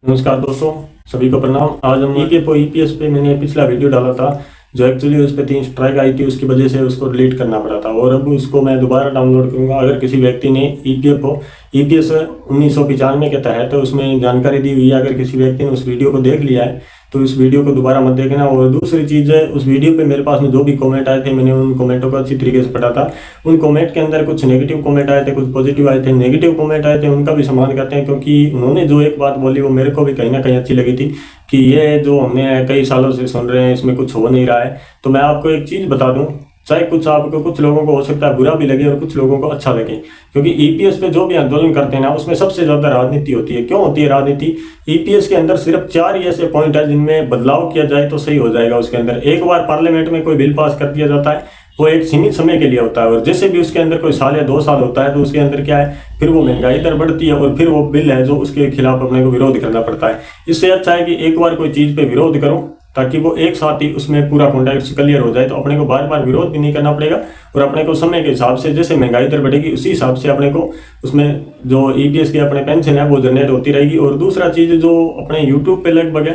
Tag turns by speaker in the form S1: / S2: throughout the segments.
S1: नमस्कार दोस्तों, सभी को प्रणाम। आज हम ईपीएफओ ईपीएस पे मैंने पिछला वीडियो डाला था जो एक्चुअली उस पर 3 स्ट्राइक आई थी, उसकी वजह से उसको डिलीट करना पड़ा था और अब उसको मैं दोबारा डाउनलोड करूंगा। अगर किसी व्यक्ति ने ईपीएफओ ईपीएस 1995 के तहत उसमें जानकारी दी हुई है, अगर किसी व्यक्ति ने उस वीडियो को देख लिया है तो इस वीडियो को दोबारा मत देखना। और दूसरी चीज़ है, उस वीडियो पे मेरे पास में जो भी कमेंट आए थे मैंने उन कमेंटों को अच्छी तरीके से पढ़ा था। उन कमेंट के अंदर कुछ नेगेटिव कमेंट आए थे, कुछ पॉजिटिव आए थे। नेगेटिव कमेंट आए थे उनका भी सम्मान करते हैं, क्योंकि उन्होंने जो एक बात बोली वो मेरे को भी कहीं ना कहीं अच्छी लगी थी कि ये जो हमने कई सालों से सुन रहे हैं इसमें कुछ हो नहीं रहा है। तो मैं आपको एक चीज़ बता दूं, चाहे कुछ लोगों को हो सकता है बुरा भी लगे और कुछ लोगों को अच्छा लगे, क्योंकि ईपीएस पे जो भी आंदोलन करते हैं ना उसमें सबसे ज्यादा राजनीति होती है। क्यों होती है राजनीति? ईपीएस के अंदर सिर्फ 4 ही ऐसे पॉइंट है जिनमें बदलाव किया जाए तो सही हो जाएगा। उसके अंदर एक बार पार्लियामेंट में कोई बिल पास कर दिया जाता है, वो एक सीमित समय के लिए होता है, और जैसे भी उसके अंदर कोई साल या 2 साल होता है तो उसके अंदर क्या है, फिर वो महंगाई दर बढ़ती है और फिर वो बिल है जो उसके खिलाफ अपने को विरोध करना पड़ता है। इससे अच्छा है कि एक बार कोई चीज पे विरोध करो ताकि वो एक साथ ही उसमें पूरा कॉन्टेक्स्ट क्लियर हो जाए, तो अपने को बार बार विरोध भी नहीं करना पड़ेगा और अपने को समय के हिसाब से जैसे महंगाई दर बढ़ेगी उसी हिसाब से अपने को उसमें जो ईपीएस की अपने पेंशन है वो जनरेट होती रहेगी। और दूसरा चीज जो अपने यूट्यूब पे लगभग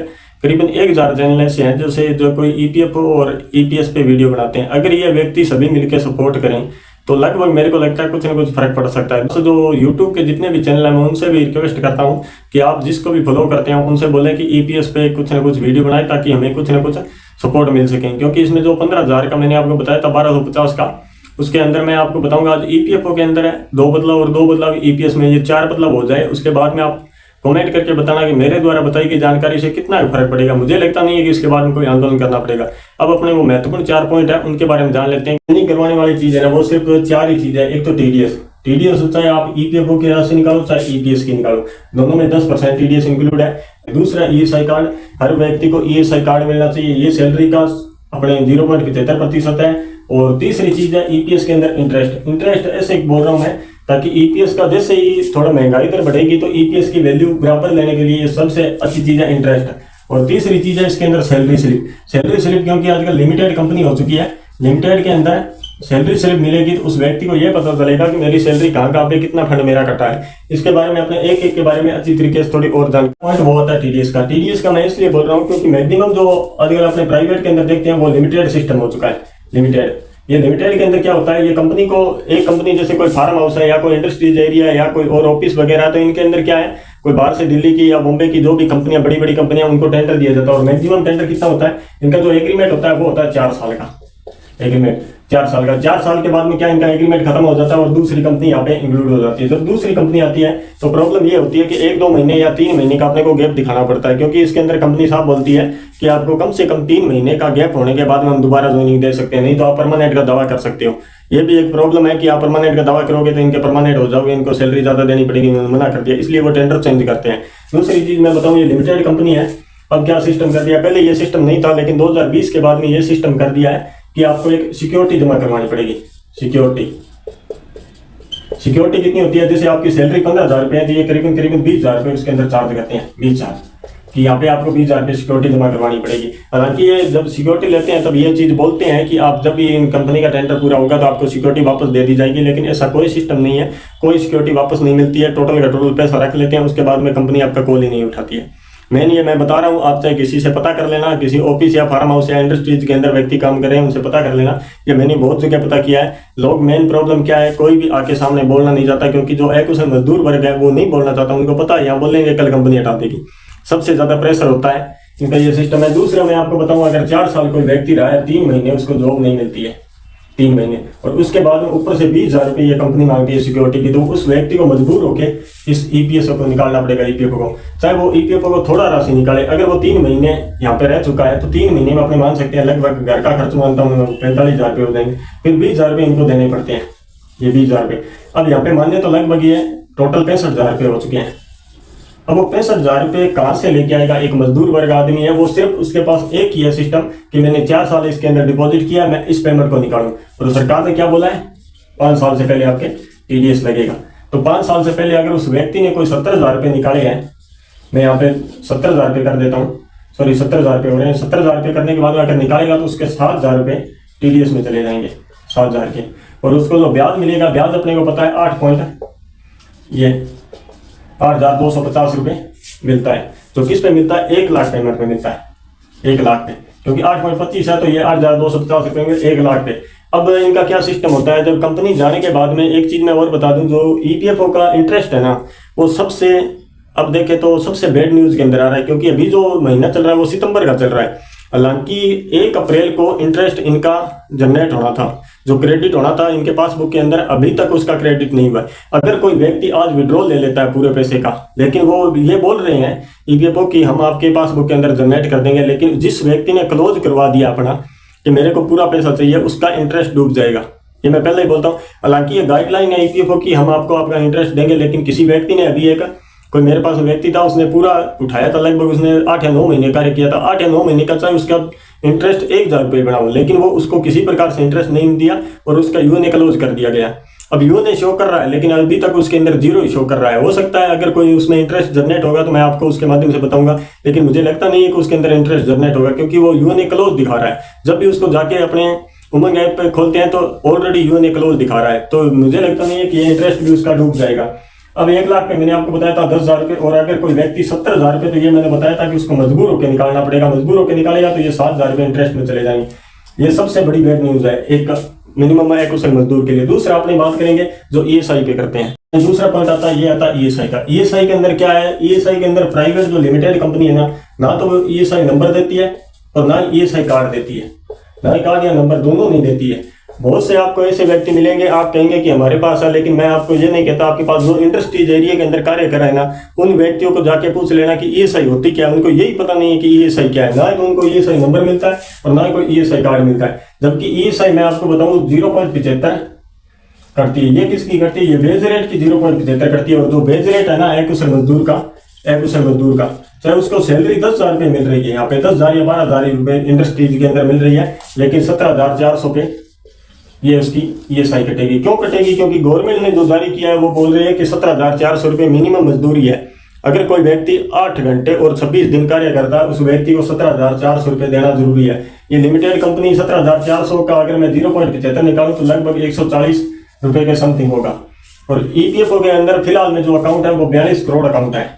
S1: करीबन 1000 चैनल ऐसे हैं जैसे जो कोई ईपीएफओ और ईपीएस पे वीडियो बनाते हैं। अगर ये व्यक्ति सभी मिलकर सपोर्ट करें तो लगभग मेरे को लगता है कुछ ना कुछ फर्क पड़ सकता है। तो जो यूट्यूब के जितने भी चैनल हैं मैं उनसे भी रिक्वेस्ट करता हूं कि आप जिसको भी फॉलो करते हैं उनसे बोलें कि ईपीएस पे कुछ ना कुछ वीडियो बनाए ताकि हमें कुछ ना कुछ सपोर्ट मिल सके। क्योंकि इसमें जो 15,000 का मैंने आपको बताया था 1250 का, उसके अंदर मैं आपको बताऊंगा आज ईपीएफओ के अंदर है 2 बदलाव और 2 बदलाव ईपीएस में, ये 4 बदलाव हो जाए उसके बाद में आप कमेंट करके बताना कि मेरे द्वारा बताई गई जानकारी से कितना फर्क पड़ेगा। मुझे लगता नहीं है कि इसके बाद में कोई आंदोलन करना पड़ेगा। अब अपने वो महत्वपूर्ण 4 पॉइंट है उनके बारे में जान लेते हैं। नहीं करवाने वाली चीज है ना वो सिर्फ 4 ही चीज है। एक तो टीडीएस चाहे आप ईपीएफओ के राशि निकालो चाहे ईपीएस की निकालो, दोनों में 10% टीडीएस इंक्लूड है। दूसरा ईएसआई कार्ड, हर व्यक्ति को ईएसआई कार्ड मिलना चाहिए, ये सैलरी का अपने 0.75% है। और तीसरी चीज है ईपीएस के अंदर इंटरेस्ट ऐसे बोल रहा हूं मैं ताकि ईपीएस का जैसे ही थोड़ा महंगाई दर बढ़ेगी तो ईपीएस की वैल्यू बराबर लेने के लिए ये सबसे अच्छी चीज है इंटरेस्ट। और तीसरी चीज है इसके अंदर सैलरी स्लिप, क्योंकि आजकल लिमिटेड कंपनी हो चुकी है, लिमिटेड के अंदर सैलरी स्लिप मिलेगी तो उस व्यक्ति को यह पता चलेगा कि मेरी सैलरी कहाँ पे कितना फंड मेरा कटा है। इसके बारे में अपने एक के बारे में अच्छी तरीके से थोड़ी और जान पॉइंट वो होता है टीडीएस का मैं इसलिए बोल रहा हूँ क्योंकि मैक्सिमम जो आजकल अपने प्राइवेट के अंदर देखते हैं वो लिमिटेड सिस्टम हो चुका है। ये लिमिटेड के अंदर क्या होता है, ये कंपनी को एक कंपनी जैसे कोई फार्म हाउस है या कोई इंडस्ट्रीज एरिया या कोई और ऑफिस वगैरह, तो इनके अंदर क्या है कोई बाहर से दिल्ली की या बॉम्बे की जो भी कंपनियां बड़ी कंपनियां उनको टेंडर दिया जाता है। और मैक्सिमम टेंडर कितना होता है, इनका जो एग्रीमेंट होता है वो होता है 4 साल का एग्रीमेंट। 4 साल का 4 साल के बाद में क्या इनका एग्रीमेंट खत्म हो जाता है और दूसरी कंपनी यहाँ पे इंक्लूड हो जाती है। जब दूसरी कंपनी आती है तो प्रॉब्लम ये होती है कि 1-2 महीने या 3 महीने का अपने को गैप दिखाना पड़ता है, क्योंकि इसके अंदर कंपनी साहब बोलती है कि आपको कम से कम 3 महीने का गैप होने के बाद में हम दोबारा ज्वाइनिंग दे सकते हैं, नहीं तो आप परमानेंट का दावा कर सकते हो। ये भी एक प्रॉब्लम है कि आप परमानेंट का दावा करोगे तो इनके परमानेंट हो जाओगे, इनको सैलरी ज्यादा देनी पड़ेगी, इन्होंने मना कर दिया, इसलिए वो टेंडर चेंज करते हैं। दूसरी चीज मैं बताऊं, ये लिमिटेड कंपनी है, अब क्या सिस्टम कर दिया, पहले ये सिस्टम नहीं था लेकिन 2020 के बाद में ये सिस्टम कर दिया है कि आपको एक सिक्योरिटी जमा करवानी पड़ेगी। सिक्योरिटी कितनी होती है, जैसे आपकी सैलरी 15,000 रुपये है तो ये करीबन 20,000 रुपये उसके अंदर चार्ज करते हैं, 20 चार्ज कि यहाँ पे आपको 20,000 रुपये सिक्योरिटी जमा करवानी पड़ेगी। हालांकि ये जब सिक्योरिटी लेते हैं तब ये चीज बोलते हैं कि आप जब भी इन कंपनी का टेंडर पूरा होगा तो आपको सिक्योरिटी वापस दे दी जाएगी, लेकिन ऐसा कोई सिस्टम नहीं है, कोई सिक्योरिटी वापस नहीं मिलती है। टोटल का टोटल पैसा रख लेते हैं, उसके बाद में कंपनी आपका कॉल ही नहीं उठाती है। मैं बता रहा हूँ, आप चाहे किसी से पता कर लेना, किसी ऑफिस या फार्म हाउस या इंडस्ट्रीज के अंदर व्यक्ति काम कर रहे हैं उनसे पता कर लेना। ये मैंने बहुत जगह पता किया है। लोग मेन प्रॉब्लम क्या है, कोई भी आके सामने बोलना नहीं चाहता, क्योंकि जो अकुशल मजदूर वर्ग है वो नहीं बोलना चाहता, उनको पता है यहाँ बोलेंगे कल कंपनी हटा देगी, सबसे ज्यादा प्रेशर होता है इनका ये सिस्टम है। दूसरा मैं आपको बताऊँ, अगर 4 साल कोई व्यक्ति रहा है 3 महीने उसको जॉब नहीं मिलती है, 3 महीने, और उसके बाद में ऊपर से 20,000 रुपये ये कंपनी मांगती है सिक्योरिटी की, तो उस व्यक्ति को मजबूर होकर इस ईपीएस को निकालना पड़ेगा, ईपीएफओ को, चाहे वो ईपीएफओ को थोड़ा राशि निकाले। अगर वो 3 महीने यहाँ पे रह चुका है तो 3 महीने में अपने मान सकते हैं लगभग घर का खर्च मानता हूँ 45,000 रुपये हो जाएंगे, फिर 20,000 रुपये इनको देने पड़ते हैं, ये 20,000 रुपये। अब यहाँ पे मानिए तो लगभग ये टोटल 65,000 रुपये हो चुके हैं। अब वो 65,000 रुपये कहाँ से लेके आएगा, एक मजदूर वर्ग आदमी है, वो सिर्फ उसके पास एक ही है सिस्टम कि मैंने 4 साल इसके अंदर डिपॉजिट किया, मैं इस पेमेंट को निकालूं। और सरकार ने क्या बोला है, 5 साल से पहले आपके टीडीएस लगेगा। तो 5 साल से पहले अगर उस व्यक्ति ने कोई 70,000 रुपये निकाले हैं, मैं यहाँ पे 70,000 रुपये कर देता हूँ, सॉरी 70,000 रुपये हो रहे हैं, 70,000 रुपये करने के बाद अगर निकालेगा तो उसके 7,000 रुपये टीडीएस में चले जाएंगे, 7,000 के। और उसको जो ब्याज मिलेगा, ब्याज अपने को पता है 8 पॉइंट, ये 8,250 रुपये मिलता है। जो किस पे मिलता है, 1 लाख पेमेंट पे मिलता है, 1 लाख पे, क्योंकि 8.25 है तो ये 8,250 रुपये में 1 लाख पे। अब इनका क्या सिस्टम होता है, जब कंपनी जाने के बाद में एक चीज़ मैं और बता दूं, जो ईपीएफओ का इंटरेस्ट है ना, वो सबसे, अब देखें तो सबसे बैड न्यूज़ के अंदर आ रहा है, क्योंकि अभी जो महीना चल रहा है वो सितंबर का चल रहा है। हालांकि 1 अप्रैल को इंटरेस्ट इनका जनरेट होना था, जो क्रेडिट होना था इनके पासबुक के अंदर, अभी तक उसका क्रेडिट नहीं हुआ। अगर कोई व्यक्ति आज विड्रॉल ले लेता है पूरे पैसे का, लेकिन वो ये बोल रहे हैं ईपीएफओ कि हम आपके पासबुक के अंदर जनरेट कर देंगे, लेकिन जिस व्यक्ति ने क्लोज करवा दिया अपना कि मेरे को पूरा पैसा चाहिए, उसका इंटरेस्ट डूब जाएगा। ये मैं पहले ही बोलता हूँ। हालांकि ये गाइडलाइन है ईपीएफओ की, हम आपको आपका इंटरेस्ट देंगे, लेकिन किसी व्यक्ति ने अभी कोई मेरे पास व्यक्ति था, उसने पूरा उठाया था, लगभग उसने 8 या 9 महीने कार्य किया था, 8 या 9 महीने का, चाहे उसका इंटरेस्ट 1,000 रुपये बना हो, लेकिन वो उसको किसी प्रकार से इंटरेस्ट नहीं दिया और उसका यूएनए क्लोज कर दिया गया। अब यूएनए शो कर रहा है, लेकिन अभी तक उसके अंदर 0 ही शो कर रहा है। हो सकता है अगर कोई उसमें इंटरेस्ट जनरेट होगा तो मैं आपको उसके माध्यम से बताऊंगा, लेकिन मुझे लगता नहीं है कि उसके अंदर इंटरेस्ट जनरेट होगा, क्योंकि वो यूएनए क्लोज दिखा रहा है। जब भी उसको जाके अपने उमंग ऐप पे खोलते हैं तो ऑलरेडी यूएनए क्लोज दिखा रहा है, तो मुझे लगता नहीं है कि ये इंटरेस्ट भी उसका डूब जाएगा। अब 1 लाख पे मैंने आपको बताया था 10,000 रुपये, और अगर कोई व्यक्ति 70,000 रुपये, तो ये मैंने बताया था कि उसको मजबूर होकर निकालना पड़ेगा, मजबूर होकर निकालेगा तो ये 7,000 रुपये इंटरेस्ट में चले जाएंगे। ये सबसे बड़ी बैड न्यूज है एक मिनिमम अकुशल मजदूर के लिए। दूसरा अपनी बात करेंगे जो ईएसआई पे करते हैं। दूसरा पॉइंट आता है, ये आता है ईएसआई का। ईएसआई के अंदर क्या है, ईएसआई के अंदर प्राइवेट जो लिमिटेड कंपनी है ना तो वो ईएसआई नंबर देती है और ना ईएसआई कार्ड देती है, ना कार्ड या नंबर दोनों नहीं देती है। बहुत से आपको ऐसे व्यक्ति मिलेंगे, आप कहेंगे कि हमारे पास है, लेकिन मैं आपको ये नहीं कहता। आपके पास जो इंडस्ट्रीज एरिया के अंदर कार्य कर रहे हैं ना, उन व्यक्तियों को जाके पूछ लेना कि ईएसआई होती क्या है। उनको यही पता नहीं है कि ईएसआई क्या है, ना ही उनको ईएसआई नंबर मिलता है और ना ही कोई ईएसआई कार्ड मिलता है। जबकि ईएसआई मैं आपको बताऊं 0.75 करती है। ये किसकी करती है, ये वेज रेट की 0.75 करती है। और जो वेज रेट है ना अकुशल मजदूर का, चाहे उसको सैलरी 10,000 रुपये मिल रही है, यहाँ पे 10,000 या 12,000 रुपये इंडस्ट्रीज के अंदर मिल रही है, लेकिन 17,400 पे ये उसकी ईएसआई कटेगी। क्यों कटेगी, क्योंकि गवर्नमेंट ने जो जारी किया है वो बोल रहे हैं कि 17,400 रुपये मिनिमम मजदूरी है। अगर कोई व्यक्ति 8 घंटे और 26 दिन कार्य करता है, उस व्यक्ति को 17,400 रुपये देना जरूरी है। ये लिमिटेड कंपनी 17,400 का अगर मैं 0.75 निकालूं तो लगभग 140 रुपये के समथिंग होगा। और ईपीएफओ के अंदर फिलहाल में जो अकाउंट है वो 42 करोड़ अकाउंट है,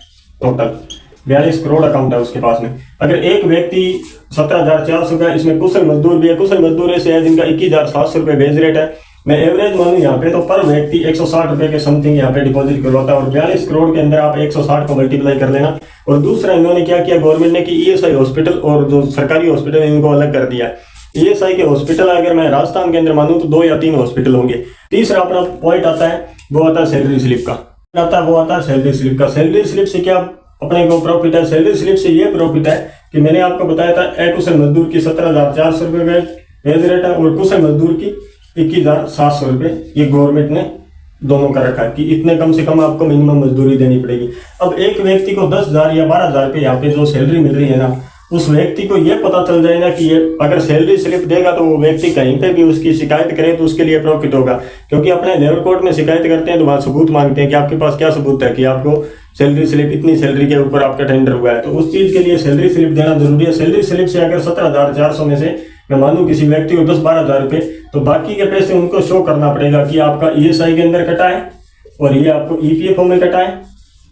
S1: टोटल 42 करोड़ अकाउंट है उसके पास में। अगर एक व्यक्ति 17,400 का, इसमें कुशल मजदूर भी है, कुशल मजदूर ऐसे है जिनका 21,700 रुपये वेज रेट है। मैं एवरेज मानूं यहाँ पे तो पर व्यक्ति 160 रुपये के समथिंग यहाँ पे डिपॉजिट करवाता है। और 42 करोड़ के अंदर आप 160 को मल्टीप्लाई कर लेना। और दूसरा इन्होंने क्या किया गवर्नमेंट ने कि ईएसआई हॉस्पिटल और जो सरकारी हॉस्पिटल इनको अलग कर दिया। ईएसआई के हॉस्पिटल अगर मैं राजस्थान के अंदर मानूं तो 2 या 3 हॉस्पिटल होंगे। तीसरा अपना पॉइंट आता है वो आता है सैलरी स्लिप का, सैलरी स्लिप का। सैलरी स्लिप से क्या अपने को प्रॉफिट है, सैलरी स्लिप से ये प्रॉफिट है कि मैंने आपको बताया था अकुशल मजदूर की 17,400 रुपये वेज रेट है और कुशल मजदूर की 21,700 रुपये ये गवर्नमेंट ने दोनों का रखा है कि इतने कम से कम आपको मिनिमम मजदूरी देनी पड़ेगी। अब एक व्यक्ति को 10,000 या 12,000 रुपये यहाँ पे जो सैलरी मिल रही है ना, उस व्यक्ति को ये पता चल जाए ना कि ये अगर सैलरी स्लिप देगा तो वो व्यक्ति कहीं पे भी उसकी शिकायत करे तो उसके लिए प्रॉफिट होगा। क्योंकि अपने लेबर कोर्ट में शिकायत करते हैं तो वहाँ सबूत मांगते हैं कि आपके पास क्या सबूत है कि आपको सैलरी स्लिप इतनी सैलरी के ऊपर आपका टेंडर हुआ है, तो उस चीज के लिए सैलरी स्लिप देना जरूरी है। सैलरी स्लिप से अगर 17,400 में से मैं मानूं किसी व्यक्ति को 10-12,000 रुपये, तो बाकी के पैसे उनको शो करना पड़ेगा कि आपका ईएसआई के अंदर कटा है और ये आपको ईपीएफओ में कटा है,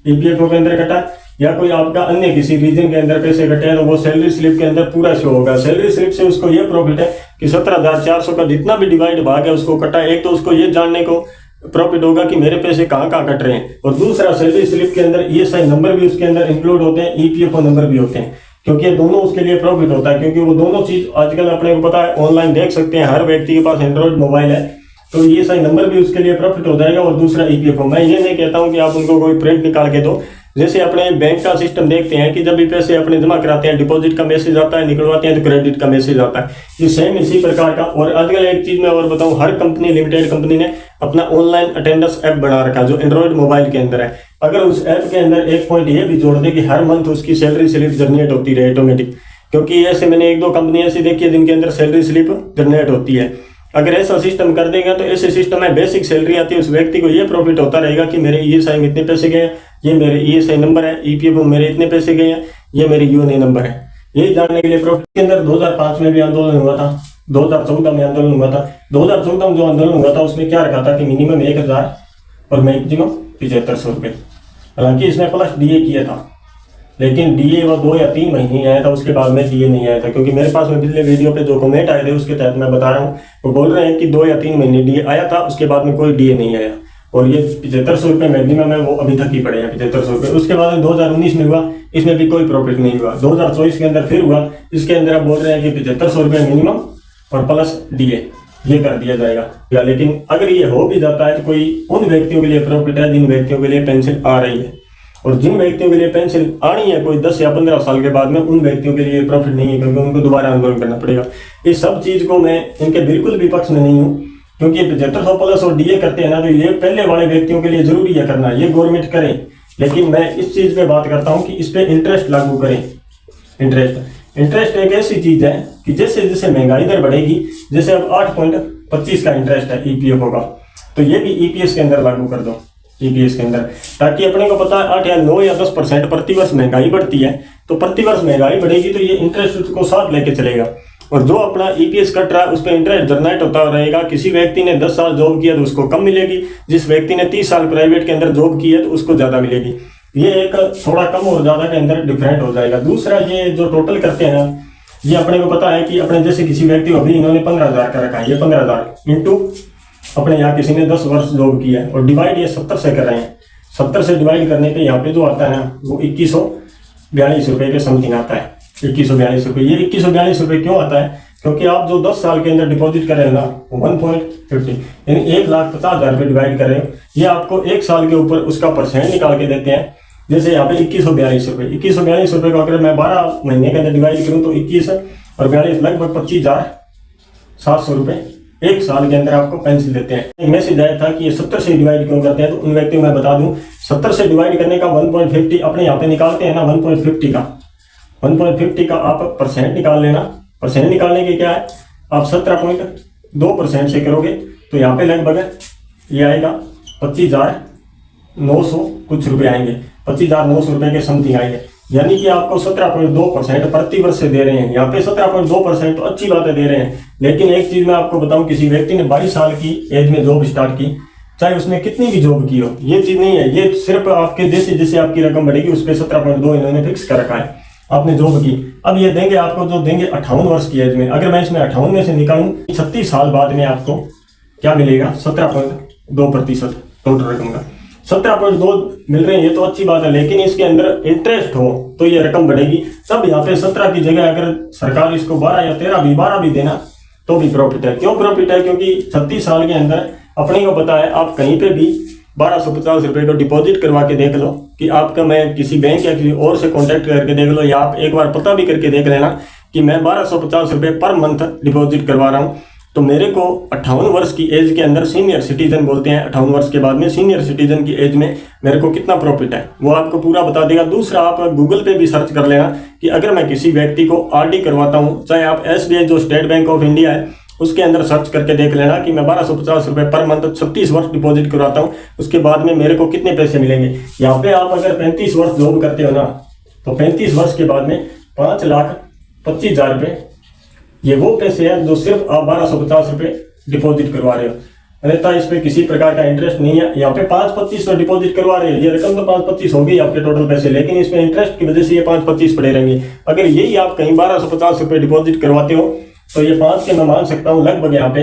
S1: ईपीएफओ के अंदर कटा है, या कोई आपका अन्य किसी रीजन के अंदर पैसे कटे हैं तो वो सैलरी स्लिप के अंदर पूरा शो होगा। सैलरी स्लिप से उसको ये प्रॉफिट है कि 17,400 का जितना भी डिवाइड भाग है उसको कटा है। एक तो उसको ये जानने को प्रॉफिट होगा कि मेरे पैसे कहाँ कहाँ कट रहे हैं, और दूसरा सैलरी स्लिप के अंदर ईएसआई नंबर भी उसके अंदर इंक्लूड होते हैं, ईपीएफओ नंबर भी होते हैं, क्योंकि ये दोनों उसके लिए प्रॉफिट होता है। क्योंकि वो दोनों चीज आजकल अपने को पता है ऑनलाइन देख सकते हैं, हर व्यक्ति के पास एंड्रॉइड मोबाइल है, तो ईएसआई नंबर भी उसके लिए प्रॉफिट हो जाएगा। और दूसरा ईपीएफओ, मैं ये नहीं कहता हूँ कि आप उनको कोई प्रिंट निकाल के दो। जैसे अपने बैंक का सिस्टम देखते हैं कि जब भी पैसे अपने जमा कराते हैं डिपॉजिट का मैसेज आता है, निकलवाते हैं तो क्रेडिट का मैसेज आता है, ये सेम इसी प्रकार का। और आजकल एक चीज मैं और बताऊं, हर कंपनी लिमिटेड कंपनी ने अपना ऑनलाइन अटेंडेंस ऐप बना रखा जो एंड्रॉइड मोबाइल के अंदर है। अगर उस ऐप के अंदर एक पॉइंट ये भी जोड़ दे कि हर मंथ उसकी सैलरी स्लिप जनरेट होती रहे ऑटोमेटिक, क्योंकि ऐसे मैंने 1-2 कंपनी ऐसी देखी है जिनके अंदर सैलरी स्लिप जनरेट होती है। अगर ऐसा सिस्टम कर देगा तो ऐसे सिस्टम में बेसिक सैलरी आती है, उस व्यक्ति को ये प्रॉफिट होता रहेगा कि मेरे ईएसआई में इतने पैसे गए, ये मेरे ईएसआई नंबर है, ईपीएफओ मेरे इतने पैसे गए हैं, ये मेरे यूएनए नंबर है। यही जानने के लिए प्रॉफिट के अंदर 2005 में भी आंदोलन हुआ था, 2014 में आंदोलन हुआ था। 2014 में जो आंदोलन हुआ था उसमें क्या रखा था कि मिनिमम 1,000 और मैक्सिमम 7,500 रुपये। हालांकि इसमें प्लस डीए किया था, लेकिन डीए वो 2 या 3 महीने आया था, उसके बाद में डीए नहीं आया था। क्योंकि मेरे पास में पिछले वीडियो पे जो कमेंट आए थे उसके तहत मैं बता रहा हूँ, वो बोल रहे हैं कि 2 या 3 महीने डीए आया था, उसके बाद में कोई डीए नहीं आया। और ये 7500 रुपये मैक्सिमम है, वो अभी तक ही पड़े हैं 7500 रुपये। उसके बाद में 2019 में हुआ, इसमें भी कोई प्रॉफिट नहीं हुआ। 2024 के अंदर फिर हुआ, इसके अंदर आप बोल रहे हैं कि 7500 रुपये मिनिमम और प्लस डीए ये कर दिया जाएगा। लेकिन अगर ये हो भी जाता है तो कोई उन व्यक्तियों के लिए प्रॉफिट है जिन व्यक्तियों के लिए पेंशन आ रही है, और जिन व्यक्तियों के लिए पेंशन आनी है कोई 10 या 15 साल के बाद में, उन व्यक्तियों के लिए प्रॉफिट नहीं है, क्योंकि उनको दोबारा आंदोलन करना पड़ेगा। इस सब चीज को मैं इनके बिल्कुल भी पक्ष में नहीं हूँ, क्योंकि 7500 प्लस और डीए करते हैं ना, तो ये पहले वाले व्यक्तियों के लिए जरूरी है करना, ये गवर्नमेंट करे। लेकिन मैं इस चीज पे बात करता हूँ कि इस पे इंटरेस्ट लागू करें। इंटरेस्ट एक ऐसी चीज है कि जैसे जैसे महंगाई दर बढ़ेगी, जैसे अब 8.25 का इंटरेस्ट है ईपीएफओ का, तो ये भी ईपीएस के अंदर लागू कर दो, ईपीएस के अंदर, ताकि अपने को पता है 8 या 9 या 10% प्रतिवर्ष महंगाई बढ़ती है, तो प्रतिवर्ष महंगाई बढ़ेगी तो ये इंटरेस्ट को साथ लेके चलेगा। और जो अपना ईपीएस कट रहा है उस पर इंटरेस्ट जनरेट होता रहेगा। किसी व्यक्ति ने 10 साल जॉब किया तो उसको कम मिलेगी, जिस व्यक्ति ने 30 साल प्राइवेट के अंदर जॉब की है तो उसको ज्यादा मिलेगी। ये एक थोड़ा कम और ज्यादा के अंदर डिफरेंट हो जाएगा। दूसरा, ये जो टोटल करते हैं ना, ये अपने को पता है कि अपने जैसे किसी व्यक्ति को अभी इन्होंने 15,000 का रखा है, ये 15,000 इंटू अपने यहाँ किसी ने 10 वर्ष जॉब किया है, और डिवाइड ये 70 से कर रहे हैं। 70 से डिवाइड करने पे यहाँ पे जो आता है ना, वो 2142 रुपये के समथिंग आता है। 2142 रुपये, ये 2142 रुपये क्यों आता है? क्योंकि आप जो 10 साल के अंदर डिपॉजिट कर रहे हैं ना, 1.50 यानी 1,50,000 रुपये डिवाइड कर रहे हो, ये आपको 1 साल के ऊपर उसका परसेंट निकाल के देते हैं। जैसे यहाँ पे 2142 रुपये, 2142 रुपये को अगर मैं 12 महीने के अंदर डिवाइड करूँ तो 21 और 42 लगभग 25,700 रुपये 1 साल के अंदर आपको पेंशन देते हैं। एक मैसेज आया था कि ये 70 से डिवाइड क्यों करते हैं, तो उन व्यक्तियों को मैं बता दूं, 70 से डिवाइड करने का 1.50 अपने यहाँ पे निकालते हैं ना, 1.50 का आप परसेंट निकाल लेना। परसेंट निकालने के क्या है, आप 17.2% से करोगे तो यहाँ पे लगभग ये आएगा 25,900 कुछ रुपए आएंगे, 25,900 रुपए के समथिंग आएंगे। यानी कि आपको 17.2% प्रति वर्ष से दे रहे हैं। यहाँ पे 17.2% तो अच्छी बात है दे रहे हैं, लेकिन एक चीज मैं आपको बताऊं, किसी व्यक्ति ने 22 साल की एज में जॉब स्टार्ट की, चाहे उसने कितनी भी जॉब की हो, ये चीज नहीं है। ये सिर्फ आपके जैसे जैसे आपकी रकम बढ़ेगी उस पर 17.2 इन्होंने फिक्स कर रखा है। आपने जॉब की, अब ये देंगे आपको, जो देंगे 58 वर्ष की एज में। अगर मैं इसमें 58 में से निकालूं 36 साल बाद में आपको क्या मिलेगा, 17.2% टोटल रकम का 17.2 मिल रहे हैं, ये तो अच्छी बात है। लेकिन इसके अंदर इंटरेस्ट हो तो ये रकम बढ़ेगी। तब यहाँ पे 17 की जगह अगर सरकार इसको 12 या 12 भी देना तो भी प्रॉफिट है। क्यों प्रॉफिट है? क्योंकि 36 साल के अंदर अपने को पता है, आप कहीं पे भी 1250 रुपये को डिपॉजिट करवा के देख लो कि आपका, मैं किसी बैंक या किसी और से कॉन्टैक्ट करके देख लो, या आप एक बार पता भी करके देख लेना कि मैं 1250 रुपये पर मंथ डिपॉजिट करवा रहा हूँ, तो मेरे को 58 वर्ष की एज के अंदर सीनियर सिटीजन बोलते हैं, 58 वर्ष के बाद में सीनियर सिटीजन की एज में मेरे को कितना प्रॉफिट है वो आपको पूरा बता देगा। दूसरा, आप गूगल पे भी सर्च कर लेना कि अगर मैं किसी व्यक्ति को आरडी करवाता हूँ, चाहे आप एसबीआई जो स्टेट बैंक ऑफ इंडिया है उसके अंदर सर्च करके देख लेना कि मैं 1250 रुपये पर मंथ 36 वर्ष डिपॉजिट करवाता हूँ, उसके बाद में मेरे को कितने पैसे मिलेंगे। यहाँ पे आप अगर 35 वर्ष जॉब करते हो ना, तो 35 वर्ष के बाद में 5,25,000 रुपये ये वो पैसे हैं जो सिर्फ आप 1250 रुपये डिपॉजिट करवा रहे हो। अन्यथा इस पे किसी प्रकार का इंटरेस्ट नहीं है। यहाँ पे 5,25 डिपॉजिट करवा रहे हैं, ये रकम तो 5,25 होगी आपके टोटल पैसे, लेकिन इसमें इंटरेस्ट की वजह से ये 5,25 पड़े रहेंगे। अगर यही आप कहीं 1250 रुपये डिपॉजिट करवाते हो तो ये 5 के मैं मान सकता हूँ लगभग यहाँ पे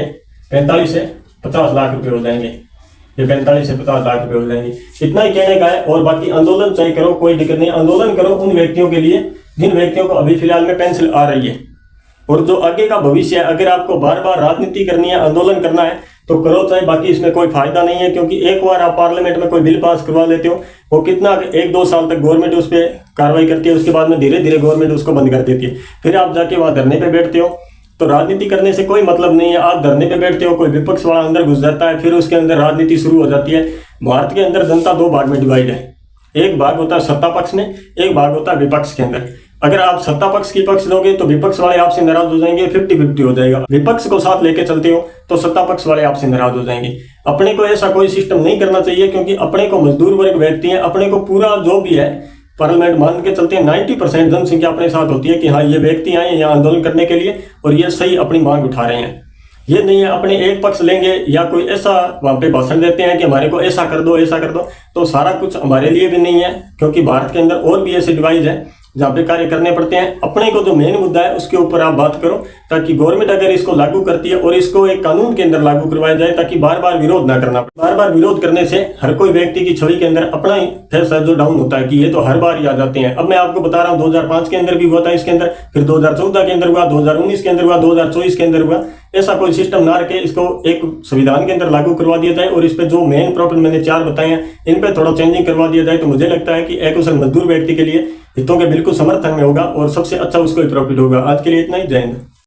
S1: 45 से 50 लाख रुपए हो जाएंगे। ये 45 से 50 लाख रुपए हो जाएंगे। इतना ही कहने का है। और बाकी आंदोलन चाहे करो, कोई दिक्कत नहीं, आंदोलन करो उन व्यक्तियों के लिए जिन व्यक्तियों को अभी फिलहाल में पेंशन आ रही है, और जो आगे का भविष्य है। अगर आपको बार बार राजनीति करनी है, आंदोलन करना है तो करो, चाहे, बाकी इसमें कोई फायदा नहीं है। क्योंकि एक बार आप पार्लियामेंट में कोई बिल पास करवा लेते हो, वो कितना 1-2 साल तक गवर्नमेंट उस पर कार्रवाई करती है, उसके बाद में धीरे धीरे गवर्नमेंट उसको बंद कर देती है। फिर आप जाके वहां धरने पे बैठते हो, तो राजनीति करने से कोई मतलब नहीं है। आप धरने पे बैठते हो, कोई विपक्ष वाला अंदर घुस जाता है, फिर उसके अंदर राजनीति शुरू हो जाती है। भारत के अंदर जनता 2 भाग में डिवाइड है, एक भाग होता है सत्ता पक्ष में, एक भाग होता है विपक्ष के अंदर। अगर आप सत्ता पक्ष की पक्ष लोगे तो विपक्ष वाले आपसे नाराज हो जाएंगे, 50-50 हो जाएगा। विपक्ष को साथ लेके चलते हो तो सत्ता पक्ष वाले आपसे नाराज हो जाएंगे। अपने को ऐसा कोई सिस्टम नहीं करना चाहिए, क्योंकि अपने को मजदूर वर्ग व्यक्ति हैं, अपने को पूरा जो भी है पार्लियामेंट मान के चलते हैं। 90% जनसंख्या अपने साथ होती है कि हाँ ये व्यक्ति आए यहाँ आंदोलन करने के लिए और ये सही अपनी मांग उठा रहे हैं। ये नहीं है अपने एक पक्ष लेंगे या कोई ऐसा वहां पे भाषण देते हैं कि हमारे को ऐसा कर दो ऐसा कर दो, तो सारा कुछ हमारे लिए भी नहीं है, क्योंकि भारत के अंदर और भी ऐसे डिवाइस है जहाँ पे कार्य करने पड़ते हैं। अपने को जो मेन मुद्दा है उसके ऊपर आप बात करो, ताकि गवर्नमेंट अगर इसको लागू करती है और इसको एक कानून के अंदर लागू करवाया जाए, ताकि बार बार विरोध ना करना पड़े। बार बार विरोध करने से हर कोई व्यक्ति की छवि के अंदर अपना ही फेस जो डाउन होता है कि ये तो हर बार ही आ जाते हैं। अब मैं आपको बता रहा हूँ 2005 के अंदर भी हुआ था इसके अंदर, फिर 2014 के अंदर हुआ, 2019 के अंदर हुआ, 2024 के अंदर हुआ। ऐसा कोई सिस्टम ना रखे, इसको एक संविधान के अंदर लागू करवा दिया जाए और इस पे जो मेन प्रॉब्लम मैंने 4 बताए हैं इन पे थोड़ा चेंजिंग करवा दिया जाए, तो मुझे लगता है कि अकुशल मजदूर व्यक्ति के लिए हितों के बिल्कुल समर्थन में होगा और सबसे अच्छा उसको ही प्रॉफिट होगा। आज के लिए इतना ही, जय हिंद।